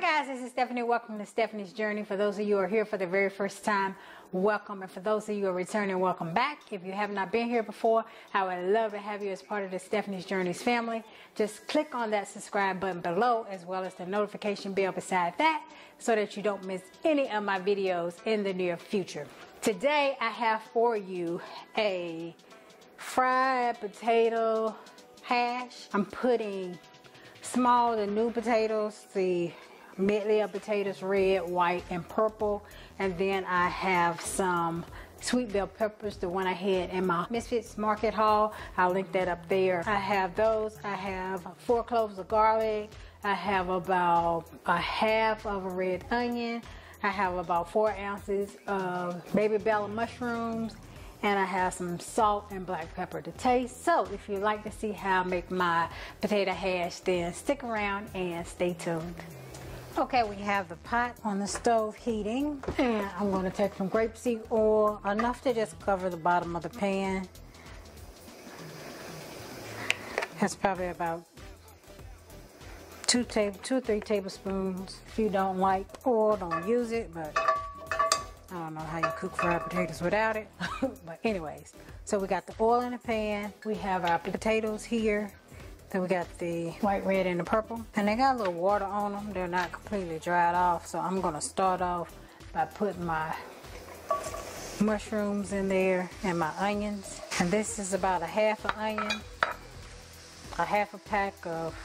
Hi guys, this is Stephanie. Welcome to Stephanie's Journey. For those of you who are here for the very first time, welcome. And for those of you who are returning, welcome back. If you have not been here before, I would love to have you as part of the Stephanie's Journeys family. Just click on that subscribe button below, as well as the notification bell beside that, so that you don't miss any of my videos in the near future. Today, I have for you a fried potato hash. I'm putting small to new potatoes, the medley of potatoes, red, white, and purple. And then I have some sweet bell peppers, the one I had in my Misfits market haul. I'll link that up there. I have those. I have 4 cloves of garlic. I have about a half of a red onion. I have about 4 ounces of baby bella mushrooms. And I have some salt and black pepper to taste. So if you'd like to see how I make my potato hash, then stick around and stay tuned. Okay, we have the pot on the stove heating, and I'm going to take some grapeseed oil, enough to just cover the bottom of the pan. That's probably about 2 or 3 tablespoons. If you don't like oil, don't use it, but I don't know how you cook fried potatoes without it. But anyways, so we got the oil in the pan. We have our potatoes here. Then we got the white, red, and the purple. And they got a little water on them. They're not completely dried off. So I'm going to start off by putting my mushrooms in there and my onions. And this is about a half an onion, a half a pack of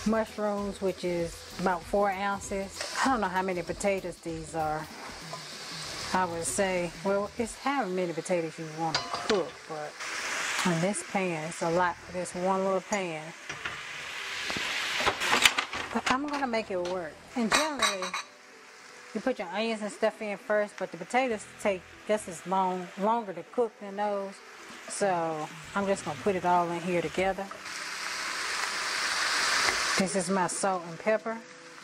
mushrooms, which is about 4 ounces. I don't know how many potatoes these are. I would say, well, it's how many potatoes you want to cook, but in this pan, it's a lot for this one little pan. But I'm going to make it work. And generally, you put your onions and stuff in first, but the potatoes take just as longer to cook than those. So I'm just going to put it all in here together. This is my salt and pepper.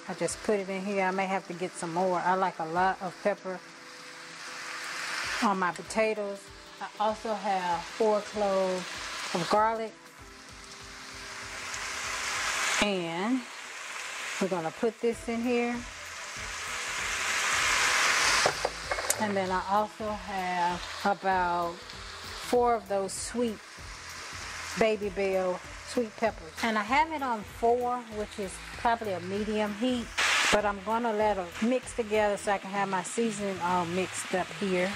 I just put it in here. I may have to get some more. I like a lot of pepper on my potatoes. I also have 4 cloves of garlic, and we're going to put this in here. And then I also have about 4 of those sweet baby bell sweet peppers, and I have it on 4, which is probably a medium heat, but I'm going to let them mix together so I can have my seasoning all mixed up here.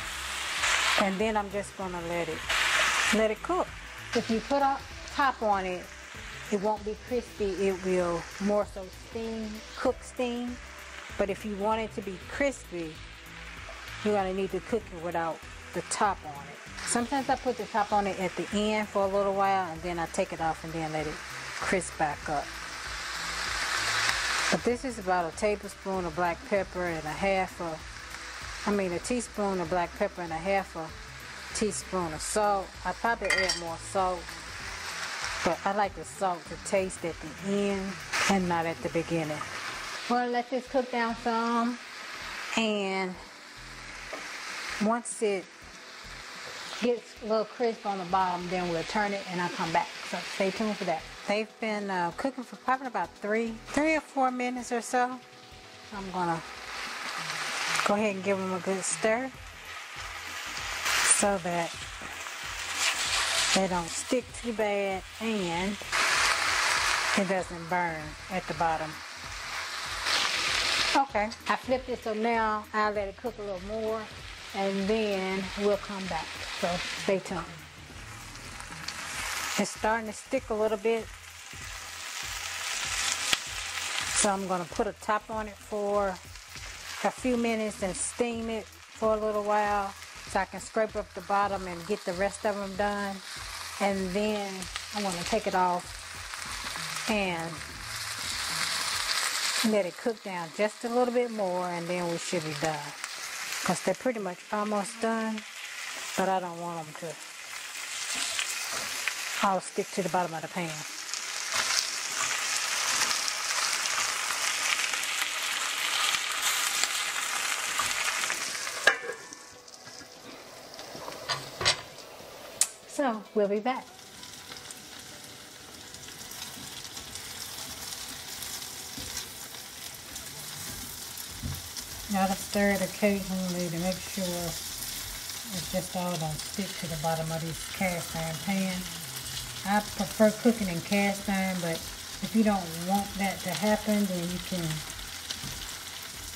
And then I'm just going to let it cook. If you put a top on it, it won't be crispy. It will more so cook steam. But if you want it to be crispy, you're going to need to cook it without the top on it. Sometimes I put the top on it at the end for a little while, and then I take it off and then let it crisp back up. But this is about a tablespoon of black pepper and a teaspoon of black pepper and a half a teaspoon of salt. I probably add more salt, but I like the salt to taste at the end and not at the beginning. We'll let this cook down some, and once it gets a little crisp on the bottom, then we'll turn it and I'll come back. So stay tuned for that. They've been cooking for probably about 3 or 4 minutes or so. I'm gonna go ahead and give them a good stir so that they don't stick too bad and it doesn't burn at the bottom. Okay, I flipped it, so now I'll let it cook a little more and then we'll come back. So stay tuned. It's starting to stick a little bit, so I'm going to put a top on it for a few minutes and steam it for a little while so I can scrape up the bottom and get the rest of them done. And then I'm going to take it off and let it cook down just a little bit more, and then we should be done. Because they're pretty much almost done, but I don't want them to all stick to the bottom of the pan. So we'll be back. Gotta stir it occasionally to make sure it's just all don't stick to the bottom of these cast iron pans. I prefer cooking in cast iron, but if you don't want that to happen, then you can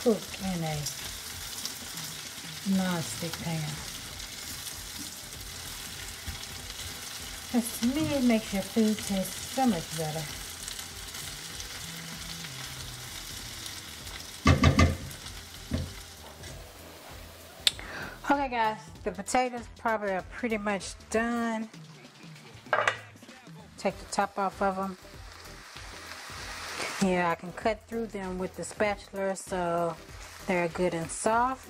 cook in a non-stick pan. This to me, it makes your food taste so much better. Okay guys, the potatoes probably are pretty much done. Take the top off of them. Yeah, I can cut through them with the spatula so they're good and soft.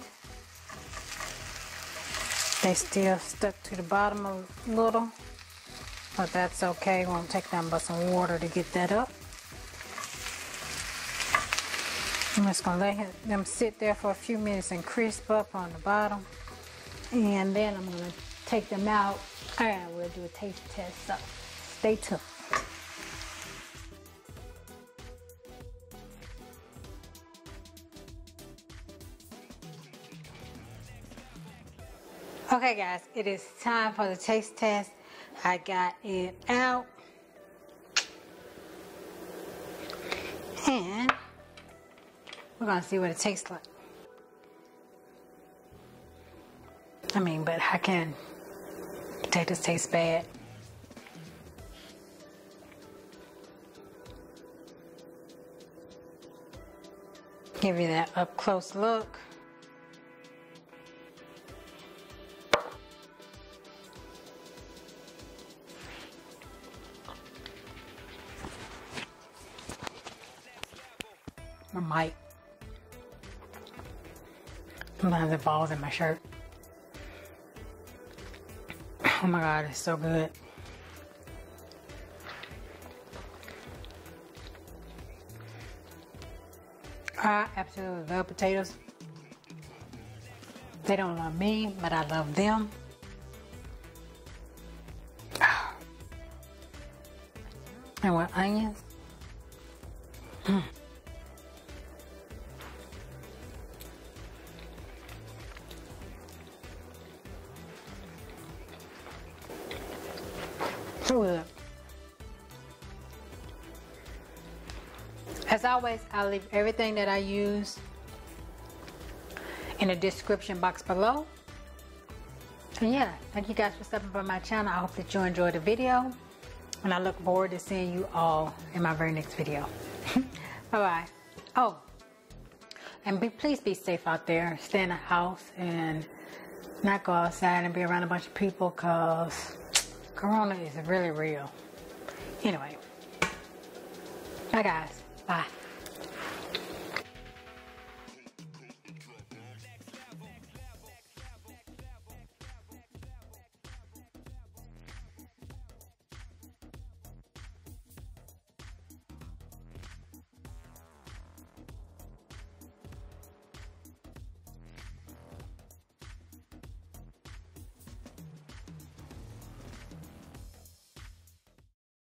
They still stuck to the bottom a little, but that's okay. Won't take nothing but some water to get that up. I'm just gonna let them sit there for a few minutes and crisp up on the bottom. And then I'm gonna take them out and we'll do a taste test, so stay tuned. Okay guys, it is time for the taste test. I got it out. And we're gonna see what it tastes like. I mean, but how can potatoes taste bad? Give you that up close look. I might. Sometimes it falls in my shirt. Oh my God, it's so good. I absolutely love potatoes. They don't love me, but I love them. And with onions. So good. As always, I'll leave everything that I use in the description box below. And yeah, thank you guys for stopping by my channel. I hope that you enjoyed the video. And I look forward to seeing you all in my very next video. Bye-bye. Oh, and please be safe out there. Stay in the house and not go outside and be around a bunch of people, because Corona is really real. Anyway. Bye guys. Bye.